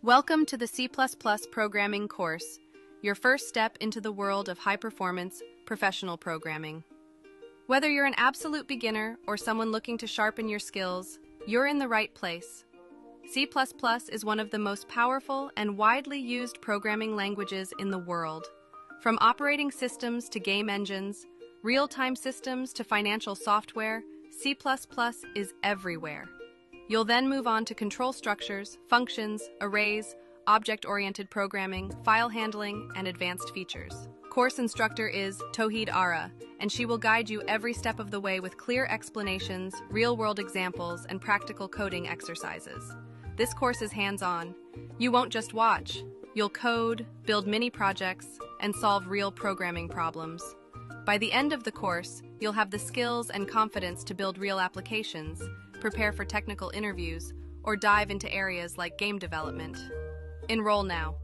Welcome to the C++ programming course, your first step into the world of high-performance, professional programming. Whether you're an absolute beginner or someone looking to sharpen your skills, you're in the right place. C++ is one of the most powerful and widely used programming languages in the world. From operating systems to game engines, real-time systems to financial software, C++ is everywhere. You'll then move on to control structures, functions, arrays, object-oriented programming, file handling, and advanced features. Course instructor is Tauhid Ara, and she will guide you every step of the way with clear explanations, real-world examples, and practical coding exercises. This course is hands-on. You won't just watch. You'll code, build mini projects, and solve real programming problems. By the end of the course, you'll have the skills and confidence to build real applications, prepare for technical interviews, or dive into areas like game development. Enroll now.